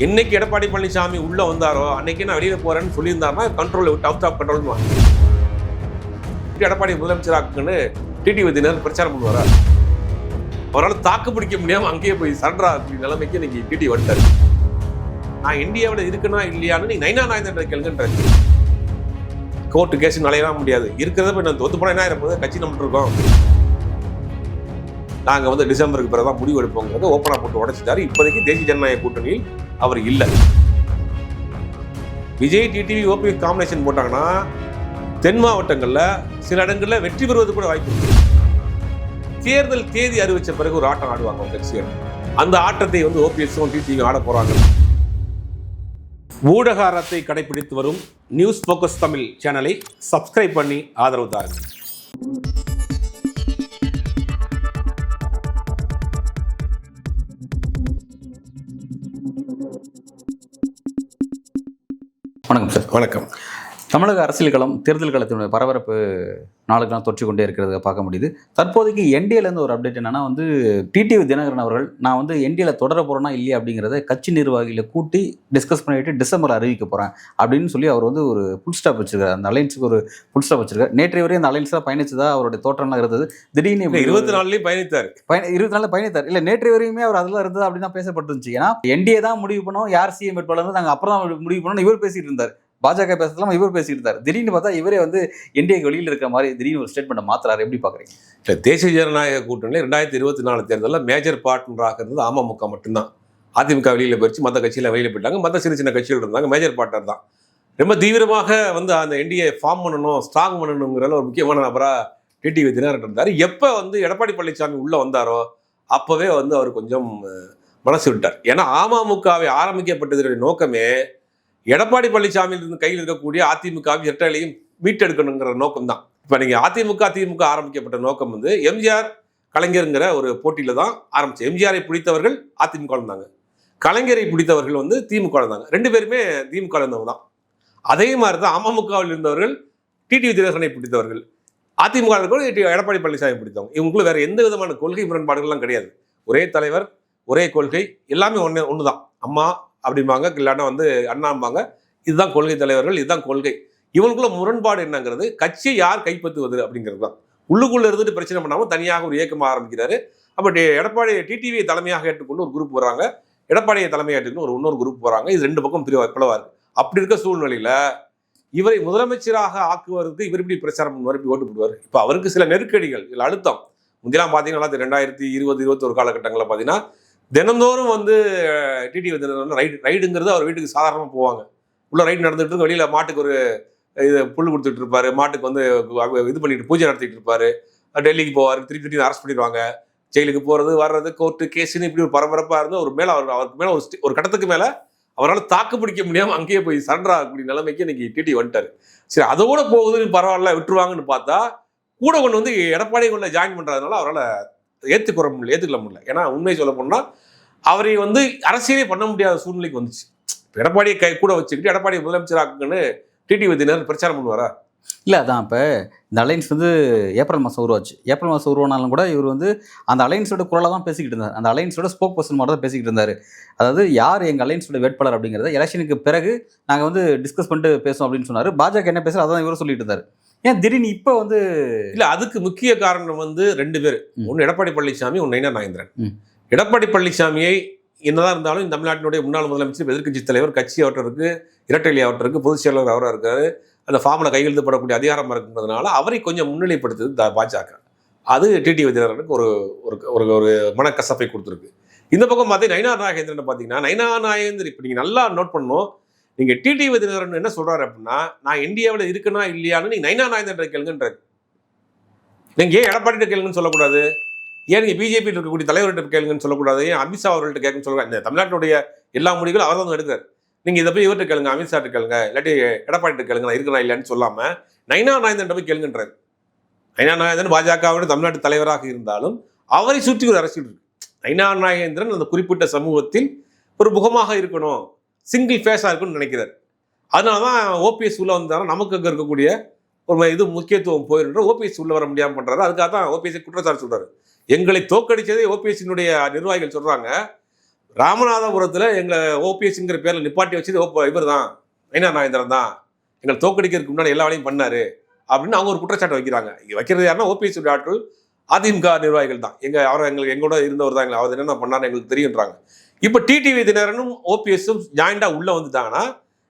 என்னைக்கு எடப்பாடி பழனிசாமி உள்ள வந்தாரோ அன்னைக்கு நான் வெளியில போறேன்னு சொல்லியிருந்தாருன்னா கண்ட்ரோல் விட்டு அவுட் ஆஃப் கண்ட்ரோல் எடப்பாடி முதலமைச்சராக்குன்னு டிடிவி தினர் பிரச்சாரம் பண்ணுவாரா? அவரால் தாக்கு பிடிக்க முடியாம அங்கேயே போய் சரண்டரா நிலைமைக்கு இன்னைக்கு டிடி வந்துட்டாரு. நான் இந்தியாவில் இருக்குன்னா இல்லையான்னு நீ நைனா நாயந்திரன் கேளுங்கன்ற கோர்ட்டு கேஸ் நலையலாம் முடியாது. இருக்கிறத போய் நான் தோத்து போனா என்ன ஆயிரம் கட்சி நம்ம இருக்கோம். நாங்கள் வந்து டிசம்பருக்கு பிறகு தான் முடிவு எடுப்போங்கிறத ஓப்பனாக போட்டு உடைச்சிட்டாரு. இப்போதைக்கு தேசிய ஜனநாயக கூட்டணியில் அவர் இல்லை. விஜய் டிடிவி ஓபிஎஸ் காம்பினேஷன் போட்டாங்கன்னா தென் மாவட்டங்களில் சில இடங்களில் வெற்றி பெறுவது கூட வாய்ப்பு இருக்கு. தேர்தல் தேதி அறிவிச்ச பிறகு ஒரு ஆட்டம் ஆடுவாங்க கட்சிகள். அந்த ஆட்டத்தை வந்து ஓபிஎஸும் டிடிவி ஆட போறாங்க. ஊடக அறத்தை கடைபிடித்து வரும் நியூஸ் ஃபோக்கஸ் தமிழ் சேனலை சப்ஸ்கிரைப் பண்ணி ஆதரவு தாருங்கள். வணக்கம் சார். வணக்கம். தமிழக அரசியல் களம் தேர்தல் களத்தினுடைய பரபரப்பு நாளுக்கு நாள் தொற்றி கொண்டே இருக்கிறத பார்க்க முடியுது. தற்போதைக்கு என்டிஏலேருந்து ஒரு அப்டேட் என்னன்னா வந்து டிடிவி தினகரன் அவர்கள் நான் வந்து என்டிஏல தொடர போறேன்னா இல்லையா அப்படிங்கிறத கட்சி நிர்வாகிகளை கூட்டி டிஸ்கஸ் பண்ணிட்டு டிசம்பர் அறிவிக்க போறேன் அப்படின்னு சொல்லி அவர் வந்து ஒரு புல் ஸ்டாப் வச்சிருக்காரு. அந்த அலைன்ஸுக்கு ஒரு புல் ஸ்டாப் வச்சிருக்காரு. நேற்றைய வரையும் அந்த அலைன்ஸ்ல பயணிச்சதா அவருடைய தோற்றம்லாம் இருந்தது. திடீர்னு 24 பயணித்தார். 24 பயணித்தார். இல்ல நேற்றைய வரையுமே அவர் அதெல்லாம் இருந்தது அப்படின்னு தான் பேசப்பட்டுருந்துச்சு. ஏன்னா என்டிஏ தான் முடிவு பண்ணோம், யார் சிஎம் வேட்பாளர் நாங்கள் அப்புறம் தான் முடிவு பண்ணோம் இவர் பேசிட்டு இருந்தார். பாஜக பேசலாம் இவர் பேசிட்டு இருந்தார். திடீர்னு பார்த்தா இவரே வந்து என்டிஏக்கு வெளியில் இருக்கிற மாதிரி திடீர்னு ஒரு ஸ்டேட்மெண்ட் மாத்துறாரு. எப்படி பாக்குறீங்க? இல்லை, தேசிய ஜனநாயக கூட்டணியில் 2024 தேர்தலில் மேஜர் பார்ட்னராக இருந்தது அமமுக மட்டும்தான். அதிமுக வெளியில் போயிடுச்சு, மற்ற கட்சியில் வெளியில் போயிட்டாங்க. மற்ற சின்ன சின்ன கட்சிகள் இருந்தாங்க. மேஜர் பார்ட்னர் தான். ரொம்ப தீவிரமாக வந்து அந்த என்டிஏ ஃபார்ம் பண்ணணும், ஸ்ட்ராங் பண்ணணுங்கிற ஒரு முக்கியமான நபராக டிடிவி தினகரன் இருந்தார். எப்போ வந்து எடப்பாடி பழனிசாமி உள்ளே வந்தாரோ அப்போவே வந்து அவர் கொஞ்சம் மனசு விட்டார். ஏன்னா அமமுகவை ஆரம்பிக்கப்பட்டதனுடைய நோக்கமே எடப்பாடி பழனிசாமி கையில் இருக்கக்கூடிய அதிமுகவின் இரட்டைகளையும் மீட்டெடுக்கணுங்கிற நோக்கம் தான். இப்போ நீங்கள் அதிமுக ஆரம்பிக்கப்பட்ட நோக்கம் வந்து எம்ஜிஆர் கலைஞருங்கிற ஒரு போட்டியில் தான் ஆரம்பிச்சு. எம்ஜிஆரை பிடித்தவர்கள் அதிமுக இருந்தாங்க, கலைஞரை பிடித்தவர்கள் வந்து திமுக இருந்தாங்க. ரெண்டு பேருமே திமுக இருந்தவங்க தான். அதே மாதிரி தான் அமமுகவில் இருந்தவர்கள் டிடிவி தினகரனை பிடித்தவர்கள், அதிமுக எடப்பாடி பழனிசாமி பிடித்தவங்க. இவங்களுக்குள்ள வேற எந்த விதமான கொள்கை முரண்பாடுகள்லாம் கிடையாது. ஒரே தலைவர், ஒரே கொள்கை, எல்லாமே ஒன்று தான். அம்மா அப்படிம்பாங்க, இல்லைன்னா வந்து அண்ணாம்பாங்க. இதுதான் கொள்கை தலைவர்கள், இதுதான் கொள்கை. இவங்களுக்குள்ள முரண்பாடு என்னங்கிறது கட்சியை யார் கைப்பற்றுவது அப்படிங்கிறது தான். உள்ளுக்குள்ள இருந்துட்டு பிரச்சனை பண்ணாமல் தனியாக ஒரு இயக்கமாக ஆரம்பிக்கிறாரு. அப்போ எடப்பாடி டிடிவியை தலைமையாக ஏற்றுக்கொண்டு ஒரு குரூப் வராங்க, எடப்பாடியை தலைமையாக ஏற்றுக்கொண்டு இன்னொரு குரூப் வராங்க. இது ரெண்டு பக்கம் பிளவா இருக்கு. அப்படி இருக்க சூழ்நிலையில இவரை முதலமைச்சராக ஆக்குவதற்கு இவர் இப்படி பிரச்சாரம் பண்ணுவார், இப்படி ஓட்டு போடுவார். இப்போ அவருக்கு சில நெருக்கடிகள், இல்லை அழுத்தம். முந்திலாம் பார்த்தீங்கன்னா 2020-21 காலகட்டங்களில் பார்த்தீங்கன்னா தினந்தோறும் வந்து டிடிவி தினகரன் ரைடுங்கிறது அவர் வீட்டுக்கு சாதாரணமாக போவாங்க. உள்ள ரைடு நடந்துட்டு இருக்கு. வெளியில் மாட்டுக்கு ஒரு இது புல் கொடுத்துட்டு இருப்பாரு, மாட்டுக்கு வந்து இது பண்ணிட்டு பூஜை நடத்திட்டு இருப்பாரு. டெல்லிக்கு போவார், திருப்பி அரெஸ்ட் பண்ணிடுவாங்க. ஜெயிலுக்கு போகிறது வர்றது, கோர்ட்டு கேஸுன்னு இப்படி ஒரு பரபரப்பாக இருந்து ஒரு மேலே அவருக்கு மேலே ஒரு கட்டத்துக்கு மேலே அவரால் தாக்கு பிடிக்க முடியாமல் அங்கேயே போய் சரண்டர் ஆகக்கூடிய நிலைமைக்கு இன்னைக்கு டிடி வந்துட்டாரு. சரி, அதோட போகுதுன்னு பரவாயில்ல விட்டுருவாங்கன்னு பார்த்தா கூட கொண்டு வந்து எடப்பாடி கொண்டு ஜாயின் பண்ணுறதுனால அவரால் ஏற்றுக்கொள்ள முடியல. ஏன்னா உண்மையை சொல்ல போனால் அவரை வந்து அரசியலே பண்ண முடியாத சூழ்நிலைக்கு வந்துச்சு. எடப்பாடியை கை கூட வச்சுக்கிட்டு எடப்பாடி முதலமைச்சராக்குன்னு டிடிவி தினகரன் பிரச்சாரம் பண்ணுவாரா? இல்லை, அதான் இப்போ இந்த அலைன்ஸ் வந்து ஏப்ரல் மாதம் உருவாச்சு. ஏப்ரல் மாதம் உருவானாலும் கூட இவர் வந்து அந்த அலைன்ஸோட குரலாக தான் பேசிக்கிட்டு இருந்தார். அந்த அலைன்ஸோட ஸ்போக் பர்சன் மாதிரி தான் பேசிக்கிட்டு இருந்தார். அதாவது யார் எங்கள் அலைன்ஸோட வேட்பாளர் அப்படிங்கிறத எலெக்ஷனுக்கு பிறகு நாங்கள் வந்து டிஸ்கஸ் பண்ணிட்டு பேசுவோம் அப்படின்னு சொன்னார். பாஜக என்ன பேசுகிறோம் அதான் இவரும் சொல்லிட்டு இருந்தார். ஏன் திடீர்னு இப்போ வந்து இல்லை, அதுக்கு முக்கிய காரணம் வந்து ரெண்டு பேர். ஒன்று எடப்பாடி பழனிசாமி, ஒன்று நைனா நாயந்திரன். எடப்பாடி பழனிசாமியை என்னதான் இருந்தாலும் இந்த தமிழ்நாட்டினுடைய முன்னாள் முதலமைச்சர், எதிர்க்கட்சி தலைவர், கட்சி அவற்றிற்கு இரட்டை அவற்றிற்கு பொதுச் செயலாளர் அவராக இருக்காரு. அந்த ஃபார்மில் கையெழுத்துப்படக்கூடிய அதிகாரமாக இருக்கிறதுனால அவரை கொஞ்சம் முன்னிலைப்படுத்துது பாஜக. அது டிடிவி தினகரனுக்கு ஒரு ஒரு ஒரு மனக்கசப்பை கொடுத்துருக்கு. இந்த பக்கம் பார்த்தீங்கன்னா நைனா நாகேந்திரன் பார்த்தீங்கன்னா, நைனா நாகேந்திரன் இப்போ நீங்கள் நல்லா நோட் பண்ணணும். நீங்கள் டிடிவி தினகரன் என்ன சொல்கிறாரு அப்படின்னா, நான் இந்தியாவில் இருக்குன்னா இல்லையான்னு நீங்கள் நைனா நாகேந்திரன் கேளுங்கன்றாரு. நீங்கள் ஏன் எடப்பாடிகிட்ட கேளுங்கன்னு சொல்லக்கூடாது? ஏன் நீங்கள் பிஜேபியில் இருக்கக்கூடிய தலைவர்கிட்ட கேளுங்கன்னு சொல்லக்கூடாது? ஏன் அமித்ஷா அவர்கள்ட்ட கேட்குன்னு சொல்லக்கூடாது? இந்த தமிழ்நாட்டுடைய எல்லா முடிவுகளும் அவர் தான் எடுக்கிறார். நீங்கள் இதை போய் இவர்கிட்ட கேளுங்க, அமித்ஷாட்ட கேளுங்க, இல்லாட்டி எடப்பாடிகிட்ட கேளுங்க, நான் இருக்கிறா இல்லைன்னு சொல்லாமல் நைனா நாகேந்திரன் போய் கேளுங்கன்றாரு. நைனா நாகேந்திரன் பாஜகவுடைய தமிழ்நாட்டு தலைவராக இருந்தாலும் அவரை சுற்றி ஒரு அரசியல் இருக்கு. நைனா நாகேந்திரன் அந்த குறிப்பிட்ட சமூகத்தில் ஒரு முகமாக இருக்கணும், சிங்கிள் ஃபேஸாக இருக்குன்னு நினைக்கிறார். அதனால தான் ஓபிஎஸ் உள்ள வந்தாலும் நமக்கு அங்கே இருக்கக்கூடிய ஒரு இது முக்கியத்துவம் போயிடுற ஓபிஎஸ் உள்ள வர முடியாமல் பண்ணுறாரு. அதுக்காக தான் ஓபிஎஸ் குற்றச்சாட்டு சொல்கிறாரு. எங்களை தோக்கடிச்சதே ஓபிஎஸ்னுடைய நிர்வாகிகள் சொல்கிறாங்க. ராமநாதபுரத்தில் எங்களை ஓபிஎஸ்ங்கிற பேரில் நிப்பாட்டி வச்சது இவர் தான், நயினா நாகேந்திரன் தான், எங்களை தோக்கடிக்கிறதுக்கு முன்னாடி எல்லா வேலையும் பண்ணாரு அப்படின்னு அவங்க ஒரு குற்றச்சாட்டை வைக்கிறாங்க. வைக்கிறது யாருன்னா ஓபிஎஸ் ஆட்கள், அதிமுக நிர்வாகிகள் தான். எங்களோட இருந்தவர் தான், அவர் என்னென்ன பண்ணாரு எங்களுக்கு தெரியுன்றாங்க. இப்போ டிடிவி தினகரனும் ஓபிஎஸும் ஜாயிண்டா உள்ள வந்துட்டாங்கன்னா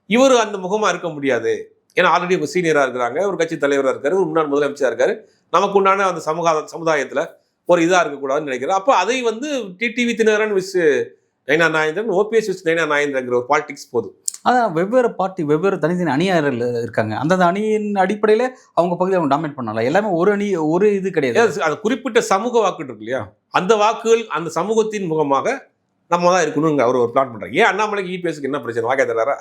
இவர் அந்த முகமா இருக்க முடியாது. ஏன்னா ஆல்ரெடி அவங்க சீனியராக இருக்கிறாங்க, ஒரு கட்சி தலைவராக இருக்காரு, ஒரு முன்னாள் முதலமைச்சராக இருக்காரு. நமக்கு உண்டான அந்த சமுதாயத்தில் ஒரு இதாக இருக்கக்கூடாதுன்னு நினைக்கிறேன். அப்போ அதை வந்து டிடிவி தினகரன் விஸ் நயினா நாகேந்திரன், ஓபிஎஸ் விஸ் நயினா நாகேந்திரங்கிற ஒரு பாலிடிக்ஸ் போதும். அதான் வெவ்வேறு பார்ட்டி, வெவ்வேறு தனித்தனி அணியாளர்கள் இருக்காங்க. அந்தந்த அணியின் அடிப்படையில் அவங்க பகுதியை அவங்க டாமினேட் பண்ணலாம். எல்லாமே ஒரு அணி, ஒரு இது கிடையாது. அது குறிப்பிட்ட சமூக வாக்குகள் இருக்கு இல்லையா, அந்த வாக்குகள் அந்த சமூகத்தின் முகமாக நம்ம தான் இருக்கணும்னு அவர் ஒரு பிளான் பண்ணுறாங்க. ஏன் அண்ணாமலைக்கு இபிஎஸ்க்கு என்ன பிரச்சனை? வாக்கே தராரா?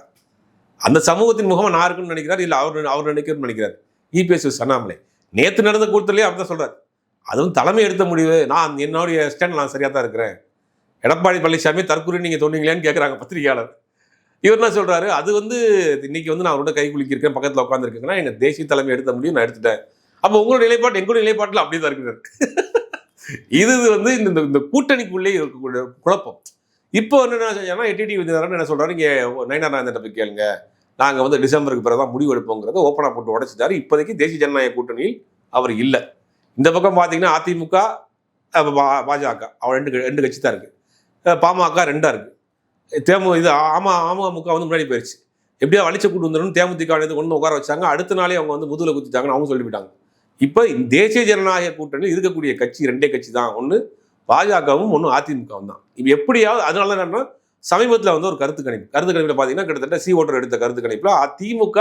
அந்த சமூகத்தின் முகமாக நான் இருக்குன்னு நினைக்கிறார், இல்லை அவர் நினைக்கிறேன்னு நினைக்கிறார். இபிஎஸ் விஸ் அண்ணாமலை நேற்று நடந்த கூட்டத்திலேயே அவர் தான் சொல்கிறார். அதுவும் தலைமை எடுத்த முடிவு, நான் என்னுடைய ஸ்டாண்ட் நான் சரியாக தான் இருக்கிறேன். எடப்பாடி பழனிசாமி தற்கொலை நீங்கள் சொன்னீங்களேன்னு கேட்குறாங்க பத்திரிகையாளர். இவர் என்ன சொல்கிறாரு, அது வந்து இன்னைக்கு வந்து நான் அவரோட கை குலுக்கியிருக்கேன், பக்கத்தில் உட்காந்துருக்கேங்கன்னா எங்கள் தேசிய தலைமை எடுத்த முடியும், நான் எடுத்துட்டேன். அப்போ உங்களோட நிலைப்பாடு எங்களுடைய நிலைப்பாட்டில் அப்படியே தான் இருக்கிறார். இது வந்து இந்த கூட்டணிக்குள்ளே இருக்கக்கூடிய குழப்பம். இப்போ என்ன செஞ்சாங்கன்னா டிடிவி தினகரன் என்ன சொல்கிறாரு, இங்கே நயினா நாகேந்திரன் போய் கேளுங்க, நாங்கள் வந்து டிசம்பருக்கு பிறகு தான் முடிவு எடுப்போங்கிறத ஓப்பனாக போட்டு உடைச்சிட்டாரு. இப்போதைக்கு தேசிய ஜனநாயக கூட்டணியில் அவர் இல்லை. இந்த பக்கம் பார்த்தீங்கன்னா அதிமுக, பாஜக அவன் ரெண்டு கட்சி தான் இருக்குது. பாமக 2ஆக இருக்குது. அமமுக வந்து முன்னாடி போயிடுச்சு. எப்படியா வலிச்ச கூட்டு வந்துடும் தேமுதிக கொண்டு உட்கார வச்சாங்க. அடுத்த நாளே அவங்க வந்து முதுகில் குத்திட்டாங்கன்னு அவங்க சொல்லிவிட்டாங்க. இப்போ தேசிய ஜனநாயக கூட்டணியில் இருக்கக்கூடிய கட்சி 2 கட்சி தான், ஒன்று பாஜகவும் ஒன்று அதிமுகவும் தான். இப்போ எப்படியாவது அதனால என்னன்னா சமீபத்தில் வந்து ஒரு கருத்து கணிப்பில் பார்த்தீங்கன்னா கிட்டத்தட்ட ஓட்டர் எடுத்த கருத்து கணிப்பில் அதிமுக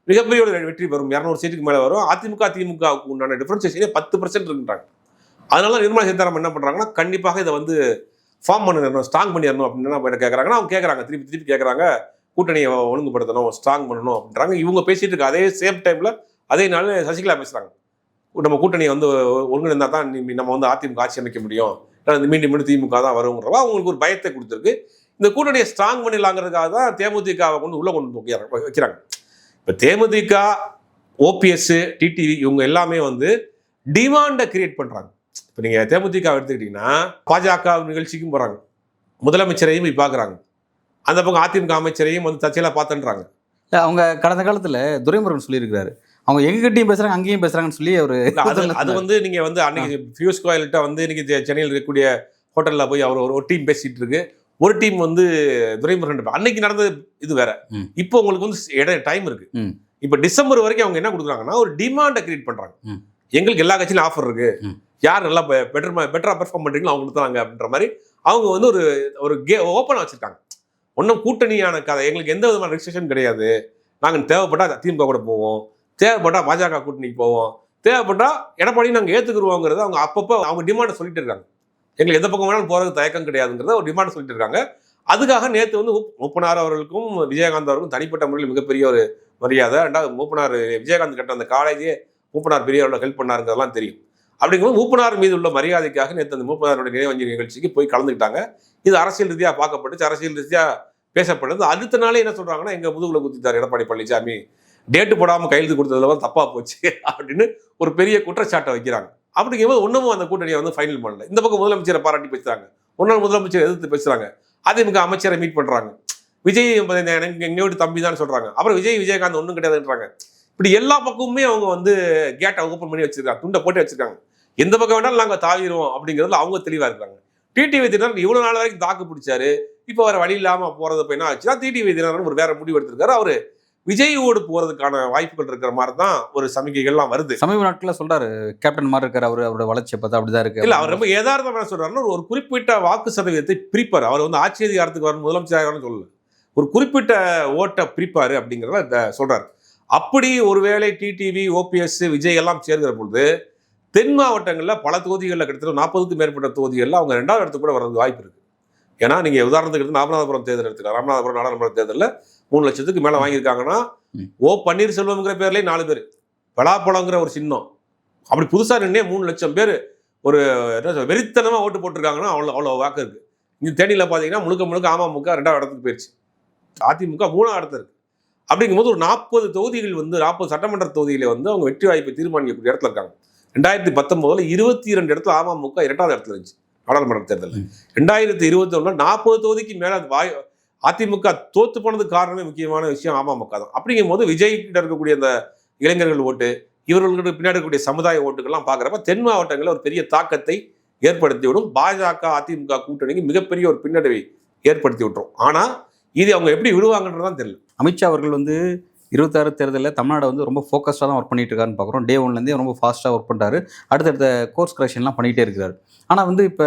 மிகப்பெரிய வெற்றி பெறும், 200 சீட்டுக்கு மேலே வரும். திமுகவுக்கு உண்டான டிஃபரன்சியேஷனே 10% இருக்குன்றாங்க. அதனால நிர்மலா சீதாராமன் என்ன பண்ணுறாங்கன்னா, கண்டிப்பாக இதை வந்து ஃபார்ம் பண்ணிடணும், ஸ்ட்ராங் பண்ணிடணும் அப்படின்னு கேட்குறாங்கன்னா அவங்க கேட்குறாங்க, திருப்பி கேட்குறாங்க, கூட்டணியை ஒழுங்குபடுத்தணும், ஸ்ட்ராங் பண்ணணும் அப்படின்றாங்க. இவங்க பேசிட்டு இருக்க அதே சேம் டைமில் அதே நாள் சசிகலா பேசுகிறாங்க, நம்ம கூட்டணியை வந்து ஒருங்கிணைந்தா தான் நம்ம வந்து அதிமுக ஆட்சி அமைக்க முடியும், மீண்டும் திமுக தான் வருங்கிறவா அவங்களுக்கு ஒரு பயத்தை கொடுத்துருக்கு. இந்த கூட்டணியை ஸ்ட்ராங் பண்ணிடலாங்கிறதுக்காக தான் தேமுதிகவை உள்ளே கொண்டு வைக்கிறாங்க. இப்போ தேமுதிக, ஓபிஎஸ், டிடிவி இவங்க எல்லாமே வந்து டிமாண்டை கிரியேட் பண்ணுறாங்க. இப்போ நீங்கள் தேமுதிக எடுத்துக்கிட்டிங்கன்னா பாஜக நிகழ்ச்சிக்கும் போகிறாங்க, முதலமைச்சரையும் போய் பார்க்குறாங்க, அந்த பக்கம் அதிமுக அமைச்சரையும் வந்து தற்செயலாக பார்த்துன்றாங்க. இல்லை, அவங்க கடந்த காலத்தில் துரைமுருகன் சொல்லியிருக்கிறாரு, அவங்க எங்ககிட்டையும் பேசுகிறாங்க அங்கேயும் பேசுகிறாங்கன்னு சொல்லி ஒரு அது வந்து நீங்கள் வந்து அன்னைக்கு பியூஷ் கோயல்கிட்ட வந்து இன்னைக்கு சென்னையில் இருக்கக்கூடிய ஹோட்டலில் போய் அவர் ஒரு டீம் பேசிகிட்டு இருக்கு, ஒரு டீம் வந்து துரைமுருகன். அன்னைக்கு நடந்தது இது வேற. இப்போ உங்களுக்கு வந்து டைம் இருக்கு. இப்போ டிசம்பர் வரைக்கும் அவங்க என்ன கொடுக்குறாங்கன்னா ஒரு டிமாண்டை கிரியேட் பண்ணுறாங்க. எங்களுக்கு எல்லா கட்சியிலும் ஆஃபர் இருக்கு, யார் நல்லா பெட்டரா பெர்ஃபார்ம் பண்றீங்களோ அவங்களுக்கு தாங்க அப்படின்ற மாதிரி அவங்க வந்து ஒரு ஓப்பனாக வச்சிருக்காங்க. ஒன்றும் கூட்டணியான கதை, எங்களுக்கு எந்த விதமான ரெஜிஸ்ட்ரேஷன் கிடையாது, நாங்கள் தேவைப்பட்டா திமுக கூட போவோம், தேவைப்பட்டா பாஜக கூட்டணிக்கு போவோம், தேவைப்பட்டா எடப்பாடி நாங்கள் ஏற்றுக்குருவோங்கிறத அவங்க அப்பப்போ அவங்க டிமாண்டை சொல்லிட்டு இருக்காங்க. எங்களுக்கு எந்த பக்கம் வேணாலும் போகிறது தயக்கம் கிடையாதுங்கிறத ஒரு டிமாண்டை சொல்லிட்டு இருக்காங்க. அதுக்காக நேற்று வந்து மூப்பனார் அவர்களுக்கும் விஜயகாந்த் அவர்களுக்கும் தனிப்பட்ட முறையில் மிகப்பெரிய ஒரு மரியாதை. 2வது மூப்பனார் விஜயகாந்த் கட்ட அந்த காலேஜே மூப்பனார் பெரிய அளவில் ஹெல்ப் பண்ணாருங்கிறதெல்லாம் தெரியும். அப்படிங்கும்போது மூப்பனார் மீது உள்ள மரியாதைக்காக நேற்று அந்த மூப்பனாருடைய நினைவஞ்சலி நிகழ்ச்சிக்கு போய் கலந்துக்கிட்டாங்க. இது அரசியல் ரீதியாக பார்க்கப்பட்டுச்சு, அரசியல் ரீதியாக பேசப்படுது. அடுத்த நாளே என்ன சொல்கிறாங்கன்னா, எங்கள் முதுகுல குத்திட்டார் எடப்பாடி பழனிசாமி, டேட்டு போடாமல் கையெழுத்து கொடுத்ததுல வந்து தப்பாக போச்சு அப்படின்னு ஒரு பெரிய குற்றச்சாட்டை வைக்கிறாங்க. அப்படிங்கும்போது ஒன்றும் அந்த கூட்டணியை வந்து ஃபைனல் பண்ணல. இந்த பக்கம் முதலமைச்சரை பாராட்டி பேசுகிறாங்க, முன்னாள் முதலமைச்சரை எதிர்த்து பேசுகிறாங்க, அதிமுக அமைச்சரை மீட் பண்ணுறாங்க, விஜய் எங்களோட தம்பி தான் சொல்கிறாங்க, அப்புறம் விஜயகாந்த் ஒன்றும் கிடையாதுன்றாங்க. இப்படி எல்லா பக்கமுமே அவங்க வந்து கேட்டை ஓப்பன் பண்ணி வச்சிருக்காங்க, துண்டை போட்டு வச்சிருக்காங்க. எந்த பக்கம் வேணாலும் நாங்கள் தாவிடுவோம் அப்படிங்கிறதுல அவங்க தெளிவாக இருக்காங்க. டிடிவி தினகரன் இவ்வளோ நாள் வரைக்கும் தாக்கு பிடிச்சாரு, இப்போ வேற வழி இல்லாமல் போகிறத என்ன ஆச்சுன்னா டிடிவி தினகரன் ஒரு வேற முடிவு எடுத்திருக்காரு. அவர் விஜயோடு போகிறதுக்கான வாய்ப்புகள் இருக்கிற மாதிரி தான் ஒரு சமிகைகள்லாம் வருது. சமீப நாட்களில் சொல்றாரு, கேப்டன் மாதிரி இருக்காரு, அவரோட வளர்ச்சியை பார்த்தா அப்படிதான் இருக்கு. இல்லை, அவர் ரொம்ப யதார்த்தமாக சொல்றாருன்னா ஒரு குறிப்பிட்ட வாக்கு சதவீதத்தை பிரிப்பார். அவர் வந்து ஆட்சி அதிகாரத்துக்கு வரும் முதலமைச்சராக சொல்லல, ஒரு குறிப்பிட்ட ஓட்டை பிரிப்பாரு அப்படிங்கிறத சொல்றாரு. அப்படி ஒருவேளை டிடிவி, ஓபிஎஸ், விஜய் எல்லாம் சேர்கிற பொழுது தென் மாவட்டங்களில் பல தொகுதிகளில் கிட்டத்தட்ட 40க்கும் மேற்பட்ட தொகுதிகளில் அவங்க 2வது இடத்துக்கு கூட வர்றது வாய்ப்பு இருக்கு. ஏன்னா நீங்கள் உதாரணத்துக்கு எடுத்து ராமநாதபுரம் தேர்தல் எடுத்துக்கலாம். ராமநாதபுரம் நாடாளுமன்ற தேர்தலில் 3 லட்சத்துக்கு மேலே வாங்கியிருக்காங்கன்னா ஓ பன்னீர்செல்வம்ங்கிற பேர்லேயே 4 பேர், பலாப்பழங்கிற ஒரு சின்னம், அப்படி புதுசாக நின்னே 3 லட்சம் பேர் ஒரு வெறித்தனமாக ஓட்டு போட்டிருக்காங்கன்னா அவ்வளோ வாக்கு இருக்குது. இந்த தேனியில் பார்த்தீங்கன்னா முழுக்க அமமுக 2வது இடத்துக்கு போயிடுச்சு, அதிமுக 3வது இடத்துல இருக்குது. அப்படிங்கும்போது ஒரு 40 தொகுதிகள் வந்து 40 சட்டமன்ற தொகுதிகளை வந்து அவங்க வெற்றி வாய்ப்பை தீர்மானிக்கக்கூடிய இடத்துல இருக்காங்க. 2019 22 இடத்துல அமமுக 2வது இடத்துல இருந்துச்சு, நாடாளுமன்ற தேர்தல் 2021 40 தொகுதிக்கு மேல அதிமுக தோத்து போனதுக்கு காரணமே முக்கியமான விஷயம் அமமுக தான். அப்படிங்கும் போது விஜய் கிட்ட இருக்கக்கூடிய அந்த இளைஞர்கள் ஓட்டு, இவர்களுக்கு பின்னாடி இருக்கக்கூடிய சமுதாய ஓட்டுகள்லாம் பார்க்குறப்ப தென் மாவட்டங்களில் ஒரு பெரிய தாக்கத்தை ஏற்படுத்திவிடும். பாஜக அதிமுக கூட்டணிக்கு மிகப்பெரிய ஒரு பின்னடைவை ஏற்படுத்தி விட்டுரும். ஆனால் இது அவங்க எப்படி விடுவாங்கன்றதான் தெரியல. அமித்ஷா அவர்கள் வந்து 26 தேர்தலில் தமிழ்நாடு வந்து ரொம்ப ஃபோக்கஸ்டாக தான் ஒர்க் பண்ணிட்டு இருக்காருன்னு பார்க்குறோம். டே ஒன்லேருந்தே ரொம்ப ஃபாஸ்ட்டாக ஒர்க் பண்ணுறாரு. அடுத்தடுத்த கோர்ஸ் கரெக்ஷன்லாம் பண்ணிகிட்டே இருக்கிறாரு. ஆனால் வந்து இப்போ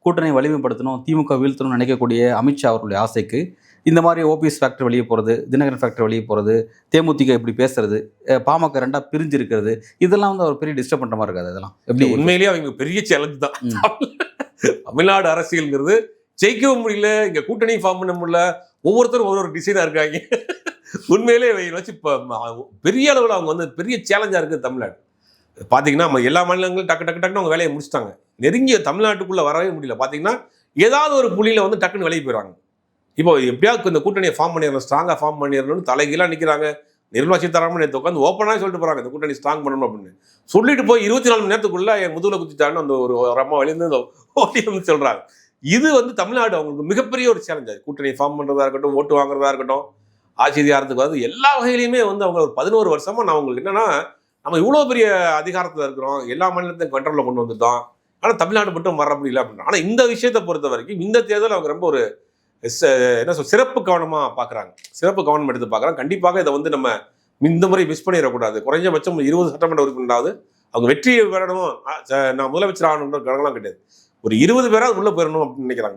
கூட்டணி வலிமைப்படுத்தணும், திமுக வீழ்த்தணும்னு நினைக்கக்கூடிய அமித்ஷா அவர்களுடைய ஆசைக்கு இந்த மாதிரி ஓபிஎஸ் ஃபேக்டர் வெளியே போகிறது, தினகரன் ஃபேக்டர் வெளியே போகிறது, தேமுதிக இப்படி பேசுறது, பாமக ரெண்டாக பிரிஞ்சு இருக்கிறது, இதெல்லாம் வந்து ஒரு பெரிய டிஸ்டர்ப் பண்ணுற மாதிரி இருக்காது. அதெல்லாம் எப்படி உண்மையிலேயே அவங்க பெரிய சேலஞ்ச் தான். தமிழ்நாடு அரசியல்ங்கிறது ஜெயிக்கவும் முடியல, இங்கே கூட்டணி ஃபார்ம் பண்ண முடியல, ஒவ்வொருத்தரும் ஒரு டிசைனாக இருக்காங்க. உண்மையிலே வச்சு இப்போ பெரிய அளவில் அவங்க வந்து பெரிய சேலஞ்சாக இருக்குது தமிழ்நாடு. பார்த்தீங்கன்னா நம்ம எல்லா மாநிலங்களும் டக்கு டக்கு டக்குன்னு அவங்க வேலையை முடிச்சிட்டாங்க. நெருங்கிய தமிழ்நாட்டுக்குள்ளே வரவே முடியல. பார்த்தீங்கன்னா ஏதாவது ஒரு புள்ளியில் வந்து டக்குன்னு வெளியே போயிடுறாங்க. இப்போ எப்படியாவது இந்த கூட்டணியை ஃபார்ம் பண்ணிடணும், ஸ்ட்ராங்காக ஃபார்ம் பண்ணிடணும்னு தலைகீழாக நிற்கிறாங்க. நிர்மலா சீதாராமன் நேற்று உட்காந்து ஓப்பனாக சொல்லிட்டு போகிறாங்க இந்த கூட்டணி ஸ்ட்ராங் பண்ணணும் அப்படின்னு. சொல்லிட்டு போய் 24 மணி நேரத்துக்குள்ளே என் முதுகில் குத்திட்டான்னு அந்த ஒரு அம்மா வெளியிருந்து ஓடின்னு சொல்கிறாங்க. இது வந்து தமிழ்நாடு அவங்களுக்கு மிகப்பெரிய ஒரு சேலஞ்ச். அது கூட்டணி ஃபார்ம் பண்ணுறதா இருக்கட்டும், ஓட்டு வாங்குறதா இருக்கட்டும், ஆட்சி அதிகாரத்துக்கு வந்து எல்லா வகையிலையுமே வந்து அவங்க ஒரு 11 வருஷமாக நான் அவங்களுக்கு என்னன்னா, நம்ம இவ்வளோ பெரிய அதிகாரத்தில் இருக்கிறோம், எல்லா மாநிலத்தையும் கண்ட்ரோலில் கொண்டு வந்துட்டோம், ஆனால் தமிழ்நாடு மட்டும் வர முடியல அப்படின்னா. ஆனால் இந்த விஷயத்தை பொறுத்த வரைக்கும் இந்த தேர்தல் அவங்க ரொம்ப ஒரு என்ன சிறப்பு கவனமாக பார்க்குறாங்க, சிறப்பு கவனம் எடுத்து பார்க்குறாங்க. கண்டிப்பாக இதை வந்து நம்ம இந்த முறை மிஸ் பண்ணிடக்கூடாது. குறைஞ்சபட்சம் 20 சட்டமன்ற உறுப்பினராவது அவங்க வெற்றி பெறணும், நான் முதலமைச்சர் ஆகணுன்ற கணக்கெல்லாம் கிடையாது. ஒரு 20 பேராவது உள்ளே போயிடணும் அப்படின்னு நினைக்கிறாங்க.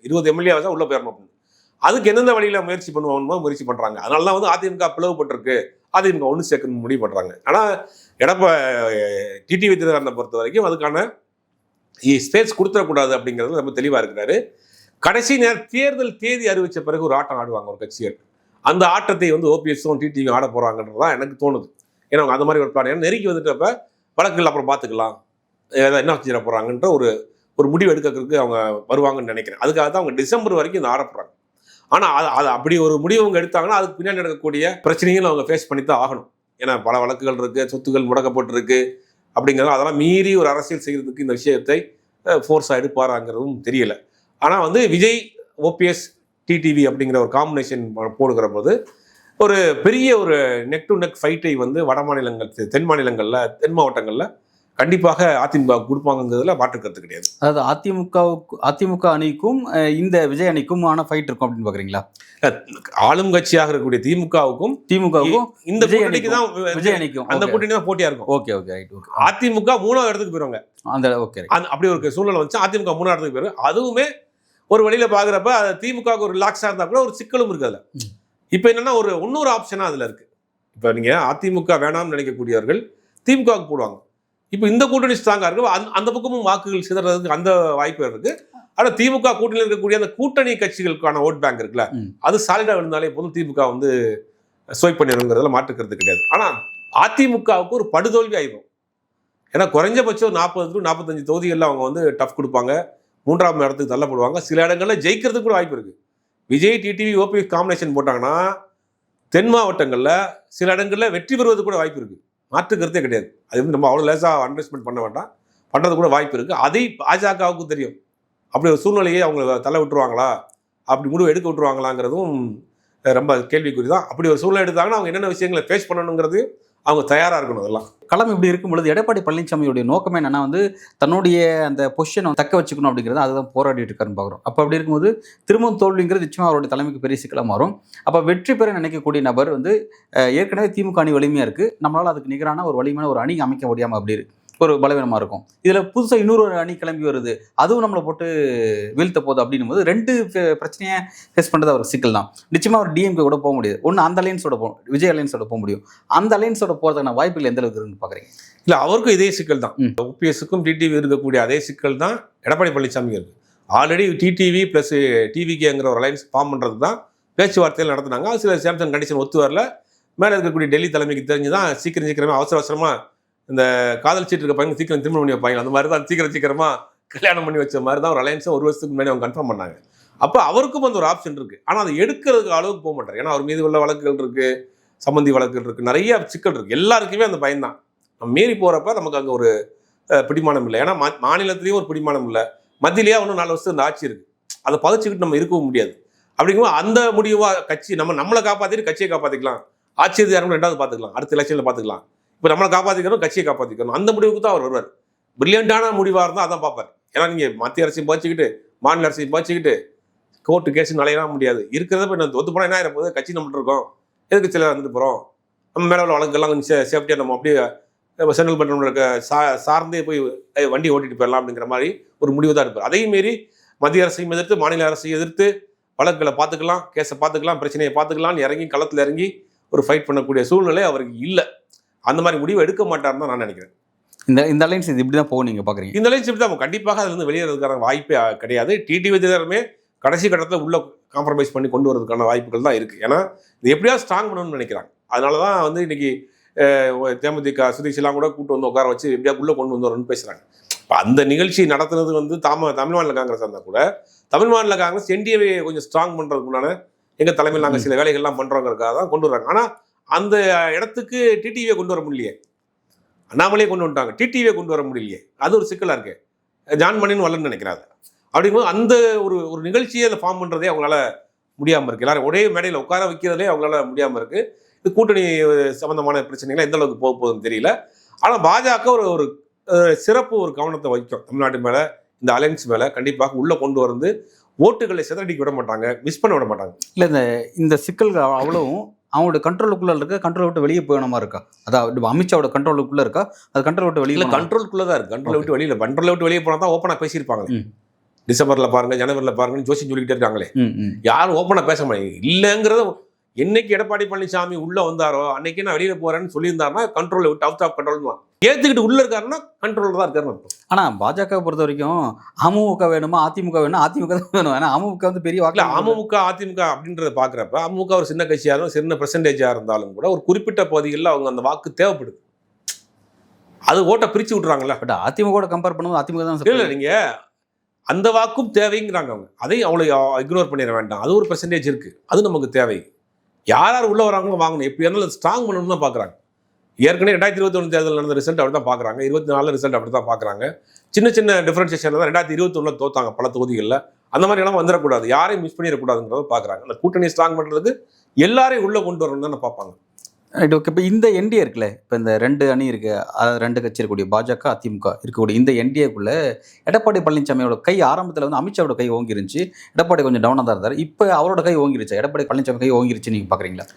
20 எம்எல்ஏவாக உள்ளே போயிடணும் அப்படின்னு. அதுக்கு எந்தெந்த வழியில் முயற்சி பண்ணுவாங்க முயற்சி பண்ணுறாங்க. அதனால தான் வந்து அதிமுக பிளவுபட்டிருக்கு, அதிமுக ஒன்று சேர்க்கணும் முடிவு பண்ணுறாங்க. ஆனால் டிடிவி தினகரனை பொறுத்த வரைக்கும் அதுக்கான ஸ்பேஸ் கொடுத்துடக்கூடாது அப்படிங்கிறது ரொம்ப தெளிவாக இருக்கிறாரு. கடைசி தேர்தல் தேதி அறிவித்த பிறகு ஒரு ஆட்டம் ஆடுவாங்க ஒரு கட்சிகள். அந்த ஆட்டத்தை வந்து ஓபிஎஸும் டிடிவி ஆட போகிறாங்கன்றதான் எனக்கு தோணுது. ஏன்னா அவங்க அந்த மாதிரி ஒரு பிளான் ஏன்னா நெருக்கி வந்துட்டப்ப வழக்குகள் அப்புறம் பார்த்துக்கலாம், என்ன செஞ்சிட போகிறாங்கன்ற ஒரு முடிவு எடுக்கிறதுக்கு அவங்க வருவாங்கன்னு நினைக்கிறேன். அதுக்காக தான் அவங்க டிசம்பர் வரைக்கும் இந்த ஆட போகிறாங்க. ஆனால் அது அப்படி ஒரு முடிவு அவங்க எடுத்தாங்கன்னா அதுக்கு பின்னாடி நடக்கக்கூடிய பிரச்சனைகள் அவங்க ஃபேஸ் பண்ணி தான் ஆகணும். ஏன்னா பல வழக்குகள் இருக்குது, சொத்துக்கள் முடக்கப்பட்டிருக்கு. அப்படிங்கிறது அதெல்லாம் மீறி ஒரு அரசியல் செய்கிறதுக்கு இந்த விஷயத்தை ஃபோர்ஸாக எடுப்பாராங்கிறதும் தெரியல. ஆனால் வந்து விஜய் ஓபிஎஸ் டிடிவி அப்படிங்கிற ஒரு காம்பினேஷன் போடுகிற போது ஒரு பெரிய ஒரு நெக் டு நெக் ஃபைட்டை வந்து வட மாநிலங்கள், தென் மாநிலங்களில், தென் மாவட்டங்களில் கண்டிப்பாக அதிமுக கொடுப்பாங்கிறதுல மாற்றுக்கிறது கிடையாது. அதாவது அதிமுக அணிக்கும் இந்த விஜய் அணிக்குமான ஃபைட் இருக்கும் அப்படின்னு பார்க்குறீங்களா? ஆளும் கட்சியாக இருக்கக்கூடிய திமுகவுக்கும் இந்த கூட்டணிக்கு தான் விஜய் அணிக்கும் அந்த கூட்டணி தான் போட்டியா இருக்கும். Okay okay right. Okay, AIADMK 3வது இடத்துக்கு போயிருவாங்க. அந்த ஓகே அப்படி ஒரு சூழ்நிலை வந்து அதிமுக 3வது இடத்துக்கு போயிடும். அதுவுமே ஒரு வழியில பாக்குறப்ப திமுக ஒரு ரிலாக்ஸா இருந்தா கூட ஒரு சிக்கலும் இருக்கு அதுல. இப்ப என்னன்னா ஒரு இன்னொரு ஆப்ஷனா அதுல இருக்கு. இப்ப நீங்க அதிமுக வேணாம்னு நினைக்கக்கூடியவர்கள் திமுகவுக்கு போடுவாங்க. இப்போ இந்த கூட்டணி ஸ்ட்ராங்கா இருக்கு, அந்த பக்கமும் வாக்குகள் சிதறதுக்கு அந்த வாய்ப்பு இருக்கு. ஆனா திமுக கூட்டணியில் இருக்கக்கூடிய அந்த கூட்டணி கட்சிகளுக்கான ஓட் பேங்க் இருக்குல்ல, அது சாலிடா விழுந்தாலே போதும் திமுக வந்து ஸ்வைப் பண்ணிடுங்கிறதுல மாற்றுக்கிறது கிடையாது. ஆனா அதிமுகவுக்கு ஒரு படுதோல்வி ஆயிடும். ஏன்னா குறைஞ்சபட்சம் 40 to 45 தொகுதிகளில் அவங்க வந்து டஃப் கொடுப்பாங்க, 3ஆம் இடத்துக்கு தள்ளப்படுவாங்க. சில இடங்களில் ஜெயிக்கிறதுக்கு கூட வாய்ப்பு இருக்கு. விஜய் டிடிவி ஓபிஎஸ் காம்பினேஷன் போட்டாங்கன்னா தென் மாவட்டங்களில் சில இடங்களில் வெற்றி பெறுவது கூட வாய்ப்பு இருக்கு. மாற்றுக்கிறதே கிடையாது. அது வந்து நம்ம அவ்வளோ லேசாக அண்டர்ஸ்டாண்ட் பண்ண வேண்டாம், பண்ணுறது கூட வாய்ப்பு இருக்குது. அதை பாஜகவுக்கும் தெரியும். அப்படி ஒரு சூழ்நிலையை அவங்க தள்ள விட்டுருவாங்களா, அப்படி முடிவு எடுக்க விட்டுருவாங்களாங்கிறதும் ரொம்ப கேள்விக்குறி தான். அப்படி ஒரு சூழ்நிலை எடுத்தாங்கன்னா அவங்க என்னென்ன விஷயங்களை ஃபேஸ் பண்ணணுங்கிறது அவங்க தயாராக இருக்கணும். அதெல்லாம் களம் இப்படி இருக்கும் பொழுது எடப்பாடி பழனிசாமியுடைய நோக்கமே என்னன்னா வந்து தன்னுடைய அந்த பொசிஷனை தக்க வச்சுக்கணும் அப்படிங்கிறது அதுதான் போராடிட்டு இருக்காருன்னு பார்க்குறோம். அப்போ அப்படி இருக்கும்போது திரும்பவும் தோல்விங்கிறது நிச்சயமாக அவருடைய தலைமைக்கு பெரிய சிக்கலாக மாறும். அப்போ வெற்றி பெற நினைக்கக்கூடிய நபர் வந்து ஏற்கனவே திமுக அணி வலிமையாக இருக்குது, நம்மளால் அதுக்கு நிகரான ஒரு வலிமையான ஒரு அணி அமைக்க முடியாமல் அப்படி ஒரு பலவீனமாக இருக்கும். இதில் புதுசாக இன்னொரு அணி கிளம்பி வருது, அதுவும் நம்மளை போட்டு வீழ்த்த போகுது அப்படின்னும் போது 2 பிரச்சனையை ஃபேஸ் பண்ணுறது அவர் சிக்கல் தான். நிச்சயமாக அவர் டிஎம்கே கூட போக முடியாது. ஒன்று அந்த அலையன்ஸோட விஜய் அலையன்ஸோட போக முடியும். அந்த அலையன்ஸோட போகிறதுக்கான வாய்ப்புகள் எந்த அளவுக்கு இருக்குன்னு பார்க்குறீங்க? இல்லை, அவருக்கும் இதே சிக்கல் தான். ஓபிஎஸ்க்கும் டிடிவி இருக்கக்கூடிய அதே சிக்கல் தான் எடப்பாடி பழனிசாமி இருக்குது. ஆல்ரெடி டிடிவி ப்ளஸ் டிவிகேங்கிற ஒரு அலையன்ஸ் ஃபார்ம் பண்ணுறது தான் பேச்சுவார்த்தைகள் நடத்தினாங்க. அது சில சேம்சங் கண்டிஷன் ஒத்து வரல. மேலே இருக்கக்கூடிய டெல்லி தலைமைக்கு தெரிஞ்சு தான் சீக்கிரமே அவசரமாக இந்த காதலிச்சிட்டு இருக்க பையன் சீக்கிரம் திருமணம் பண்ணி வைப்பாங்க, அந்த மாதிரி தான் சீக்கிரமாக கல்யாணம் பண்ணி வச்ச மாதிரி தான் ஒரு அலையன்ஸை 1 வருஷத்துக்கு முன்னாடி அவங்க கன்ஃபார்ம் பண்ணாங்க. அப்போ அவருக்கும் அந்த ஒரு ஆப்ஷன் இருக்குது. ஆனால் அதை எடுக்கிறதுக்கு அளவுக்கு போக மாட்டார். ஏன்னா அவர் மீது உள்ள வழக்குகள் இருக்குது, சம்மந்தி வழக்குகள் இருக்குது, நிறைய சிக்கல் இருக்குது. எல்லாருக்குமே அந்த பயன்தான். நம்ம மீறி போகிறப்ப நமக்கு அங்கே ஒரு பிடிமானம் இல்லை. ஏன்னா மாநிலத்திலையும் ஒரு பிடிமானம் இல்லை, மத்தியிலேயே இன்னும் 4 வருஷத்துக்கு இந்த ஆட்சி இருக்கு, அதை பகிச்சுக்கிட்டு நம்ம இருக்கவும் முடியாது. அப்படிங்கும்போது அந்த முடிவாக கட்சி நம்மளை காப்பாற்றிட்டு கட்சியை காப்பாற்றிக்கலாம், ஆட்சி அதிகாரம் 2வது பார்த்துக்கலாம், அடுத்த எலெக்ஷனில் பார்த்துக்கலாம். இப்போ நம்மளை காப்பாற்றிக்கணும், கட்சியை காப்பாற்றிக்கணும், அந்த முடிவுக்கு தான் அவர் வருவார். பிரில்லியண்டான முடிவாக இருந்தால் அதான் பார்ப்பார். ஏன்னா நீங்கள் மத்திய அரசையும் பாய்ச்சிக்கிட்டு மாநில அரசையும் பாய்ச்சிக்கிட்டு கோர்ட்டு கேஸ் நலையலாம் முடியாது. இருக்கிறத இப்போ நான் ஒத்து போனால் என்ன ஆகிற போது, கட்சி நம்மகிட்ட இருக்கோம், எதுக்கு சில வந்துட்டு போகிறோம், நம்ம மேலே உள்ள வழக்குகள்லாம் கொஞ்சம் சேஃப்டியாக நம்ம அப்படியே சென்ட்ரல் பண்ணுற சார்ந்தே போய் வண்டி ஓட்டிட்டு போயிடலாம் அப்படிங்கிற மாதிரி ஒரு முடிவு தான் இருப்பார். அதையும் மீறி மத்திய அரசையும் எதிர்த்து மாநில அரசையும் எதிர்த்து வழக்குகளை பார்த்துக்கலாம், கேஸை பார்த்துக்கலாம், பிரச்சனையை பார்த்துக்கலாம்னு இறங்கி களத்தில் இறங்கி ஒரு ஃபைட் பண்ணக்கூடிய சூழ்நிலை அவருக்கு இல்லை. அந்த மாதிரி முடிவு எடுக்க மாட்டார்னு தான் நான் நினைக்கிறேன். இந்த அலைன்ஸ் இது இப்படி தான் போகும் நீங்கள் பார்க்குறீங்க? இந்த அலைன்ஸ் இப்படி தான் கண்டிப்பாக அதுலேருந்து வெளியேறதுக்கான வாய்ப்பே கிடையாது. டிடிவி தினகரனுமே கடைசி கட்டத்தில் உள்ள காம்ப்ரமைஸ் பண்ணி கொண்டு வரதுக்கான வாய்ப்புகள் தான் இருக்குது. ஏன்னா இது எப்படியாவது ஸ்ட்ராங் பண்ணணும்னு நினைக்கிறாங்க. அதனால தான் வந்து இன்னைக்கு தேமுதிக சுதீஷெல்லாம் கூட கூட்டு வந்து உட்கார வச்சு எப்படியா உள்ளே கொண்டு வந்து வரணும்னு பேசுகிறாங்க. இப்போ அந்த நிகழ்ச்சி நடத்துனது வந்து தமிழ் மாநில காங்கிரஸ் இருந்தால் கூட தமிழ் மாநில காங்கிரஸ் என்டிஏவை கொஞ்சம் ஸ்ட்ராங் பண்ணுறதுக்குண்டான எங்கள் தலைமையில் நாங்கள் சில வேலைகள்லாம் பண்ணுறோங்கிறதுக்காக தான் கொண்டு வர்றாங்க. ஆனால் அந்த இடத்துக்கு டிடிவியை கொண்டு வர முடியலையே, அண்ணாமலையே கொண்டு வந்துட்டாங்க, டிடிவியை கொண்டு வர முடியலையே, அது ஒரு சிக்கலாக இருக்கு. ஜான் மணின்னு வரலன்னு நினைக்கிறாங்க. அப்படிங்கும்போது அந்த ஒரு நிகழ்ச்சியை அதை ஃபார்ம் பண்ணுறதே அவங்களால முடியாமல் இருக்குது. எல்லாரும் ஒரே மேடையில் உட்கார வைக்கிறதே அவங்களால முடியாமல் இருக்குது. இது கூட்டணி சம்பந்தமான பிரச்சனைகள் எந்த அளவுக்கு போக போகுதுன்னு தெரியல. ஆனால் பாஜக ஒரு சிறப்பு ஒரு கவனத்தை வைக்கும் தமிழ்நாட்டு மேலே, இந்த அலைன்ஸ் மேலே கண்டிப்பாக உள்ளே கொண்டு வந்து ஓட்டுகளை சிதறடிக்க விட மாட்டாங்க, மிஸ் பண்ண விட மாட்டாங்க. இல்லை இந்த சிக்கல்கள் அவ்வளவும் அவங்களோட கண்ட்ரோலுக்குள்ளே இருக்கா, கண்ட்ரோல் விட்டு வெளியே போயணுமா இருக்கா? அதாவது அமித்ஷாவோட கண்ட்ரோலுக்குள்ளே இருக்கா, அது கண்ட்ரோல் விட்டு வெளியே? கண்ட்ரோலுக்குள்ளே தான் இருக்குது, கண்ட்ரோல் விட்டு வெளியில். கண்ட்ரோல் விட்டு வெளியே போனால் தான் ஓப்பனாக பேசியிருப்பாங்க. டிசம்பரில் பாருங்க, ஜனவரியில் பாருங்கன்னு ஜோசி சொல்லிக்கிட்டே இருக்காங்களே, யாரும் ஓப்பனாக பேச மாட்டேங்க. இல்லைங்கிறத என்னைக்கு எடப்பாடி பழனிசாமி உள்ளே வந்தாரோ அன்னைக்கு நான் வெளியில் போகிறேன்னு சொல்லியிருந்தாருன்னா கண்ட்ரோலை விட்டு அவுட் ஆஃப் கண்ட்ரோல் தான். ஏற்றுக்கிட்டு உள்ளே இருக்காருன்னா கண்ட்ரோலில் தான் இருக்காருன்னு. ஆனால் பாஜக பொறுத்த வரைக்கும் அமமுக வேணுமா அதிமுக வேணும், அதிமுக தான் வேணும். ஏன்னா அமமுக வந்து பெரிய வாக்கு. அமமுக அதிமுக அப்படின்றத பார்க்குறப்ப அமமுக ஒரு சின்ன கட்சியாக இருந்தாலும் சின்ன பெர்சன்டேஜாக இருந்தாலும் கூட ஒரு குறிப்பிட்ட பகுதிகளில் அவங்க அந்த வாக்கு தேவைப்படுது, அது ஓட்டை பிரித்து விட்றாங்களா. பட் அதிமுக கம்பேர் பண்ணும்போது அதிமுக தான் இல்லை, நீங்கள் அந்த வாக்கும் தேவைங்கிறாங்க அவங்க, அதையும் அவளை இக்னோர் பண்ணிட வேண்டாம். அது ஒரு பெர்சன்டேஜ் இருக்குது, அது நமக்கு தேவை. யார் உள்ளே வராங்களோ வாங்கணும், எப்படி இருந்தாலும் ஸ்ட்ராங் பண்ணணும்னு தான் பார்க்குறாங்க. ஏற்கனவே 2021 தேர்தல் நடந்த ரிசல்ட் அப்படி தான் பார்க்குறாங்க, 24 ரிசல்ட் அப்படி தான் பார்க்குறாங்க. சின்ன சின்ன டிஃபரன்ஷியேஷன் தான் 2021 தோத்தாங்க பல தொகுதிகளில். அந்த மாதிரி எல்லாம் வந்துடக்கூடாது, யாரையும் மிஸ் பண்ணிடக்கூடாதுங்கிறத பார்க்குறாங்க. அந்த கூட்டணியை ஸ்ட்ராங் பண்ணுறதுக்கு எல்லாரையும் உள்ளே கொண்டு வரணும் தான் பார்ப்பாங்க. Right, okay. இப்போ இந்த என்டிஏ இருக்குல்ல, இப்போ இந்த 2 அணி இருக்குது, அதாவது 2 கட்சி இருக்கக்கூடிய பாஜக அதிமுக இருக்கக்கூடிய இந்த என்டிஏக்குள்ளே எடப்பாடி பழனிசாமியோட கை ஆரம்பத்தில் வந்து அமித்ஷாவோட கை ஓங்கி இருந்துச்சு, எடப்பாடி கொஞ்சம் டவுனாக தான் இருந்தார். இப்போ அவரோட கை ஓங்கிருச்சு, எடப்பாடி பழனிசாமி கை ஓங்கிருச்சு, நீங்கள் பார்க்குறீங்களா?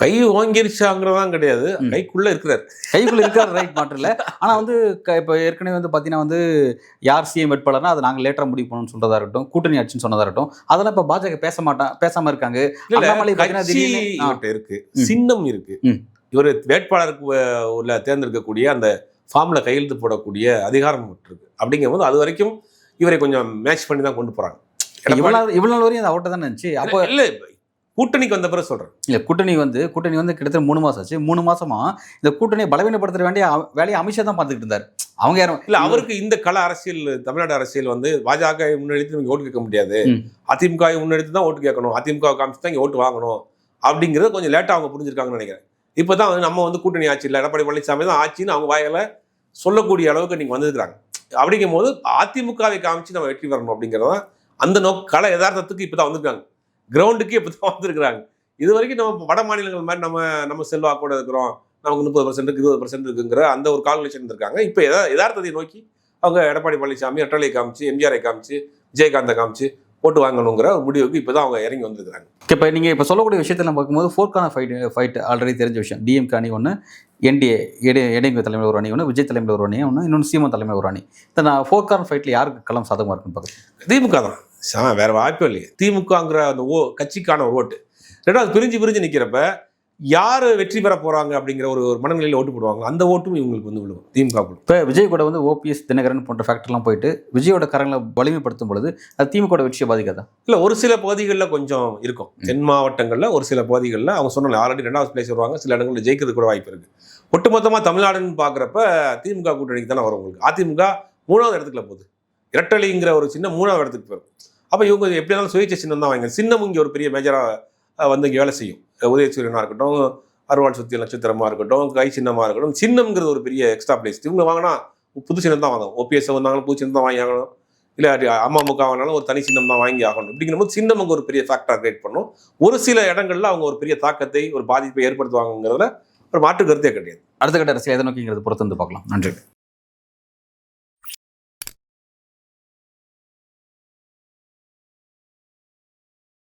கை ஓங்கிருச்சாங்கிறதான் கிடையாது, கைக்குள்ளே இருக்கிறார், கைக்குள்ளே இருக்கார். ரைட், மாற்றில்ல. ஆனால் வந்து இப்போ ஏற்கனவே வந்து பார்த்தீங்கன்னா வந்து யார் சிஎம் வேட்பாளர்னா அதை நாங்கள் லேட்டராக முடிவு பண்ணணும்னு சொல்கிறதா இருக்கட்டும், கூட்டணி ஆட்சின்னு சொன்னதாக இருக்கட்டும், அதெல்லாம் இப்போ பாஜக பேசாமல் இருக்காங்க. இருக்கு, சின்னம் இருக்கு, இவர் வேட்பாளருக்கு உள்ள தேர்ந்தெடுக்கக்கூடிய அந்த ஃபார்மில் கையெழுத்து போடக்கூடிய அதிகாரம் இருக்கு. அப்படிங்கும்போது அது வரைக்கும் இவரை கொஞ்சம் மேட்ச் பண்ணி தான் கொண்டு போகிறாங்க. இவ்வளோ நாள் வரையும் அது அவர்கிட்ட தான் இருந்துச்சு. அப்போ இல்லை, கூட்டணிக்கு வந்த பிறகு சொல்கிறேன். இல்லை, கூட்டணி வந்து கிட்டத்தட்ட 3 மாதம் ஆச்சு. 3 மாசமா இந்த கூட்டணியை பலவீனப்படுத்த வேண்டிய வேலையை அமித்ஷா தான் பார்த்துக்கிட்டு இருந்தார். அவங்க யாரும் இல்லை, அவருக்கு இந்த கள அரசியல், தமிழ்நாடு அரசியல் வந்து பாஜக முன்னெடுத்து நீங்கள் ஓட்டு கேட்க முடியாது, அதிமுக முன்னெடுத்து தான் ஓட்டு கேட்கணும், அதிமுக காமிச்சு தான் இங்கே ஓட்டு வாங்கணும் அப்படிங்கிறத கொஞ்சம் லேட்டாக அவங்க புரிஞ்சிருக்காங்கன்னு நினைக்கிறேன். இப்போ தான் வந்து நம்ம வந்து கூட்டணி ஆட்சி இல்லை, எடப்பாடி பழனிசாமி தான் ஆட்சின்னு அவங்க வாயில சொல்லக்கூடிய அளவுக்கு நீங்கள் வந்துருக்குறாங்க. அப்படிங்கும் போது அதிமுகவை காமிச்சு நம்ம வெற்றி பெறணும் அப்படிங்கிறத அந்த கள யதார்த்தத்துக்கு இப்போ தான் வந்திருக்காங்க, கிரவுண்டுக்கு இப்போ தான் வந்திருக்கிறாங்க. இது வரைக்கும் நம்ம வட மாநிலங்கள் மாதிரி நம்ம செல்வாக்கூட இருக்கிறோம், நமக்கு 30% 20% இருக்குங்கிற அந்த ஒரு கால்குலேஷன் இருந்திருக்காங்க. இப்போ யதார்த்தத்தை நோக்கி அவங்க எடப்பாடி பழனிசாமி ரெட்டலை காமிச்சு, எம்ஜிஆரை காமிச்சு, விஜயகாந்தை காமிச்சு ஓட்டு வாங்கணுங்கிற ஒரு முடிவுக்கு இப்போ தான் அவங்க இறங்கி வந்துருக்காங்க. இப்போ நீங்கள் இப்போ சொல்லக்கூடிய விஷயத்தில் பார்க்கும்போது ஃபோர்க்கான ஃபைட் ஆல்ரெடி தெரிஞ்ச விஷயம். டிஎம்கே அணி ஒன்று, என்டிஏ இடைங்க தலைமையில் ஒரு அணி ஒன்று, விஜய் தலைமையில் ஒரு அணி ஒன்று, இன்னொன்று சீமான் தலைமையில் ஒரு அணி. இந்த நான் ஃபோர்க்கான ஃபைட்டில் யாருக்கு களம் சாதகமாக இருக்குன்னு பார்க்குறேன்? திமுக தான், வேற வாய்ப்பே இல்லையே. திமுகங்கிற அந்த கட்சிக்கான ஒரு ஓட்டு. ரெண்டாவது பிரிஞ்சு நிற்கிறப்ப யார் வெற்றி பெற போகிறாங்க அப்படிங்கிற ஒரு மனநிலையில் ஓட்டு போடுவாங்க, அந்த ஓட்டும் இவங்களுக்கு வந்து விழுவும் திமுக. இப்போ விஜய் கூட வந்து ஓபிஎஸ் தினகரன் போன்ற ஃபேக்டர்லாம் போயிட்டு விஜயோட கரங்களை வலிமைப்படுத்தும் பொழுது அது திமுக வெற்றியை பாதிக்காதா? இல்லை, ஒரு சில பகுதிகளில் கொஞ்சம் இருக்கும். தென் மாவட்டங்களில் ஒரு சில பகுதிகளில் அவங்க சொன்னாங்க ஆல்ரெடி 2வது பிளேஸ் வருவாங்க, சில இடங்களில் ஜெயிக்கிறது கூட வாய்ப்பு இருக்குது. ஒட்டுமொத்தமாக தமிழ்நாடுன்னு பார்க்குறப்ப திமுக கூட்டணிக்கு தானே வரும் உங்களுக்கு. அதிமுக 3வது இடத்துக்குள்ள போகுது, இரட்டலிங்கிற ஒரு சின்ன 3வது இடத்துக்கு போயிடும். அப்போ இவங்க எப்படி இருந்தாலும் சுயேட்சை சின்னம் தான் வாங்க. சின்னமும் இங்கே ஒரு பெரிய மேஜராக வந்து இங்கே வேலை செய்யும். உதயசூரியனாக இருக்கட்டும், அருவாள் சுத்தி நட்சத்திரமாக இருக்கட்டும், கை சின்னமாக இருக்கட்டும், சின்னம்ங்கிறது ஒரு பெரிய எக்ஸ்ட்ரா பிளேஸ். இவங்க வாங்கினா புது சின்னம் தான் வாங்க. ஓபிஎஸ் வந்தாங்கன்னா புது சின்னம் தான் வாங்கி ஆகணும், இல்லை அமமுகவானாலும் ஒரு தனி சின்னம் தான் வாங்கி ஆகணும். இப்படிங்கிற போது சின்னம் அங்கே ஒரு பெரிய ஃபேக்டராக கிரியேட் பண்ணும். ஒரு சில இடங்கள்ல அவங்க ஒரு பெரிய தாக்கத்தை, ஒரு பாதிப்பை ஏற்படுத்துவாங்கிறதுல ஒரு மாற்று கருத்தே கிடையாது. அடுத்த கட்ட அரசியல் எதை நோக்கிங்கிறது பொறுத்து வந்து பார்க்கலாம். நன்றி.